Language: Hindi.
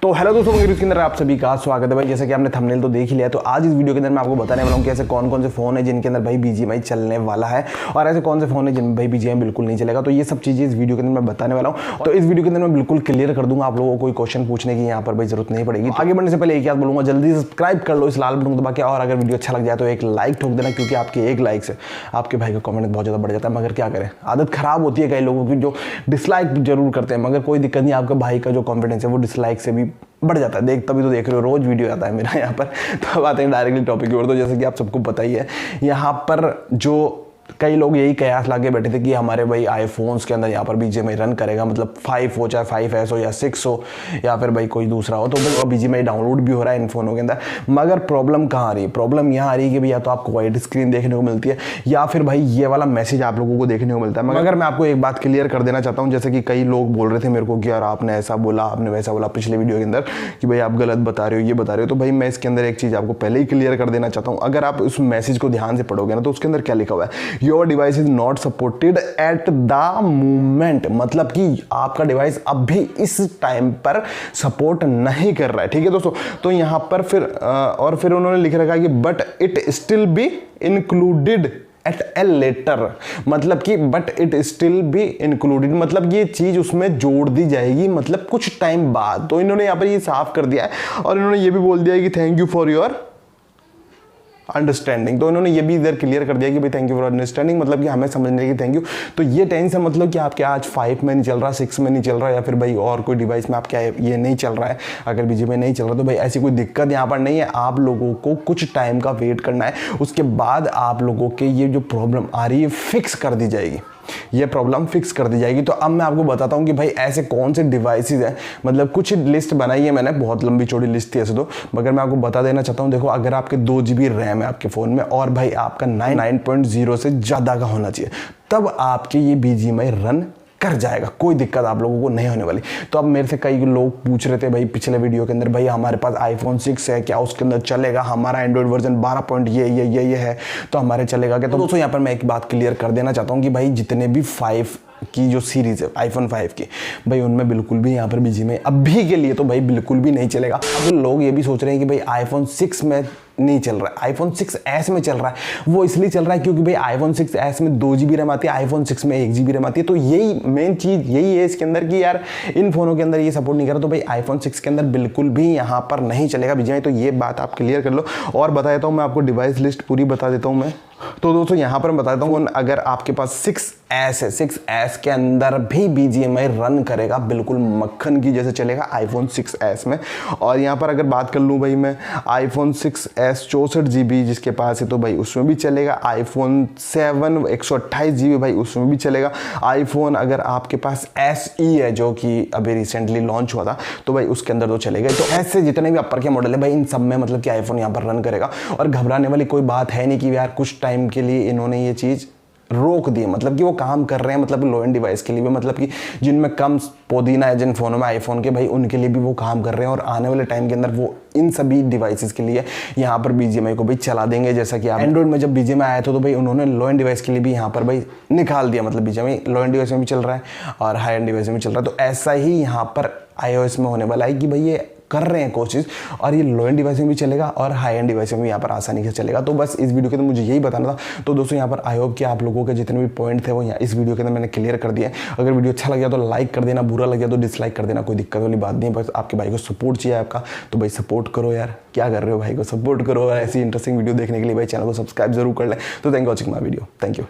तो हेलो दोस्तों, मेरे के अंदर आप सभी का स्वागत है भाई। जैसे कि आपने थंबनेल तो देख ही लिया, तो आज इस वीडियो के अंदर मैं आपको बताने वाला हूँ कि ऐसे कौन कौन से फोन है जिनके अंदर भाई BGMI चलने वाला है और ऐसे कौन से फोन है जिनमें भाई BGMI बिल्कुल नहीं चलेगा। तो ये सब चीजें इस वीडियो के अंदर मैं बताने वाला हूँ। तो इस वीडियो के अंदर मैं बिल्कुल क्लियर कर दूंगा, आप लोगों को कोई क्वेश्चन पूछने की यहाँ पर भाई जरूरत नहीं पड़ेगी। आगे बढ़ने से पहले एक बात बोलूंगा, जल्दी सब्सक्राइब कर लो इस लाल बटन को दबा के, और अगर वीडियो अच्छा लग जाए तो एक लाइक ठोक देना, क्योंकि आपके एक लाइक से आपके भाई का कमेंट बहुत ज्यादा बढ़ जाता है। मगर क्या करें, आदत खराब होती है कई लोगों की जो डिसलाइक जरूर करते हैं, मगर कोई दिक्कत नहीं, आपके भाई का जो कॉन्फिडेंस है वो डिसलाइक से भी बढ़ जाता है। तभी तो देख रहे हो, रोज वीडियो आता है मेरा यहाँ पर। तो अब आते हैं डायरेक्टली टॉपिक की ओर। तो जैसे कि आप सबको पता ही है, यहाँ पर जो कई लोग यही कयास लाके बैठे थे कि हमारे भाई आईफोन्स के अंदर यहाँ पर BGMI रन करेगा, मतलब 5 हो, चाहे 5S हो या 6 हो या फिर भाई कोई दूसरा हो, तो भाई BGMI डाउनलोड भी हो रहा है इन फोनों के अंदर। मगर प्रॉब्लम कहाँ आ रही है? प्रॉब्लम यहाँ आ रही है कि भाई या तो आपको वाइड स्क्रीन देखने को मिलती है या फिर भाई ये वाला मैसेज आप लोगों को देखने को मिलता है। मगर मैं आपको एक बात क्लियर कर देना चाहता हूँ, जैसे कि कई लोग बोल रहे थे मेरे को कि यार आपने ऐसा बोला, आपने वैसा बोला पिछले वीडियो के अंदर कि भाई आप गलत बता रहे हो, ये बता रहे हो। तो भाई मैं इसके अंदर एक चीज़ आपको पहले ही क्लियर कर देना चाहता हूँ। अगर आप उस मैसेज को ध्यान से पढ़ोगे ना, तो उसके अंदर क्या लिखा हुआ है? Your device is not supported at the moment, मतलब कि आपका डिवाइस अब भी इस टाइम पर सपोर्ट नहीं कर रहा है। ठीक है दोस्तों, तो यहां पर फिर उन्होंने लिख रखा है कि but it still be included at a later, मतलब कि but it still be included, मतलब ये चीज उसमें जोड़ दी जाएगी, मतलब कुछ टाइम बाद। तो इन्होंने यहां पर ये साफ कर दिया है और इन्होंने ये भी बोल दिया है कि thank you for your understanding. तो इन्होंने ये भी इधर क्लियर कर दिया कि भाई थैंक यू फॉर अंडरस्टैंडिंग, मतलब कि हमें समझने की थैंक यू। तो ये टेंशन मतलब कि आपके आज 5 में नहीं चल रहा, 6 में नहीं चल रहा, या फिर भाई और कोई डिवाइस में आपके ये नहीं चल रहा है, अगर BGMI नहीं चल रहा, तो भाई ऐसी कोई दिक्कत यहाँ पर नहीं है। आप लोगों को कुछ टाइम का वेट करना है, उसके बाद आप लोगों के ये जो प्रॉब्लम आ रही है फिक्स कर दी जाएगी, ये प्रॉब्लम फिक्स कर दी जाएगी। तो अब मैं आपको बताता हूं कि भाई ऐसे कौन से डिवाइसेस हैं, मतलब कुछ लिस्ट बनाई है मैंने, बहुत लंबी चौड़ी लिस्ट थी ऐसे तो, मगर मैं आपको बता देना चाहता हूं। देखो, अगर आपके 2 GB रैम है आपके फ़ोन में और भाई आपका 9.0 से ज़्यादा का होना चाहिए, तब आपके ये BGMI रन कर जाएगा, कोई दिक्कत आप लोगों को नहीं होने वाली। तो अब मेरे से कई लोग पूछ रहे थे भाई पिछले वीडियो के अंदर, भाई हमारे पास iPhone 6 है, क्या उसके अंदर चलेगा? हमारा एंड्रॉइड वर्जन 12 पॉइंट ये है, तो हमारे चलेगा क्या? तो दोस्तों यहाँ पर मैं एक बात क्लियर कर देना चाहता हूँ कि भाई जितने भी 5 की जो सीरीज है iPhone 5 की, भाई उनमें बिल्कुल भी यहाँ पर BGMI अभी के लिए तो भाई बिल्कुल भी नहीं चलेगा। अब लोग ये भी सोच रहे हैं कि भाई iPhone 6 में नहीं चल रहा है, iPhone 6s में चल रहा है। वो इसलिए चल रहा है क्योंकि भाई iPhone 6s में 2 GB रैम आती है, iPhone 6 में 1 GB रैम आती है। तो यही मेन चीज़ यही है इसके अंदर कि यार इन फोनों के अंदर ये सपोर्ट नहीं कर रहा, तो भाई iPhone 6 के अंदर बिल्कुल भी यहाँ पर नहीं चलेगा BGMI। तो ये बात आप क्लियर कर लो। और बता देता हूँ मैं आपको, डिवाइस लिस्ट पूरी बता देता हूँ मैं। तो दोस्तों यहाँ पर मैं बता देता हूँ, अगर आपके पास 6s है, 6s के अंदर भी BGMI रन करेगा, बिल्कुल मक्खन की जैसे चलेगा iPhone 6s में। और यहाँ पर अगर बात कर लूँ भाई मैं, iPhone 6s 64 GB जिसके पास है, तो भाई उसमें भी चलेगा। iPhone 7 128 GB भाई उसमें भी चलेगा। iPhone अगर आपके पास SE है जो कि अभी रिसेंटली लॉन्च हुआ था, तो भाई उसके अंदर तो चलेगा। तो ऐसे जितने भी अपर के मॉडल है भाई, इन सब में मतलब कि iPhone यहाँ पर रन करेगा। और घबराने वाली कोई बात है नहीं कि यार कुछ टाइम के लिए इन्होंने ये चीज़ रोक दी, मतलब कि वो काम कर रहे हैं, मतलब लो एंड डिवाइस के लिए भी, मतलब कि जिनमें कम पुदीना है जिन फोनों में आईफोन के, भाई उनके लिए भी वो काम कर रहे हैं। और आने वाले टाइम के अंदर वो इन सभी डिवाइसेस के लिए यहाँ पर BGMI को भी चला देंगे। जैसा कि आप एंड्रॉइड में जब BGMI आया था, तो भाई उन्होंने लो एंड डिवाइस के लिए भी यहाँ पर भाई निकाल दिया, मतलब BGMI लो एंड डिवाइस में भी चल रहा है और हाई एंड डिवाइस में भी चल रहा है। तो ऐसा ही यहाँ पर iOS में होने वाला है कि भाई ये कर रहे हैं कोशिश, और ये लो एंड डिवाइस में भी चलेगा और हाई एंड डिवाइस में भी यहाँ पर आसानी से चलेगा। तो बस इस वीडियो के अंदर मुझे यही बताना था। तो दोस्तों यहाँ पर आई होप कि आप लोगों के जितने भी पॉइंट थे वो यहाँ इस वीडियो के अंदर मैंने क्लियर कर दिया है। अगर वीडियो अच्छा लग गया तो लाइक कर देना, बुरा लग गया तो डिसलाइक कर देना, कोई दिक्कत वाली बात नहीं है। बस आपके भाई को सपोर्ट चाहिए आपका, तो भाई सपोर्ट करो यार, क्या कर रहे हो, भाई को सपोर्ट करो। और ऐसी इंटरेस्टिंग वीडियो देखने के लिए भाई चैनल को सब्सक्राइब जरूर कर लें। तो thank you watching my video, thank you.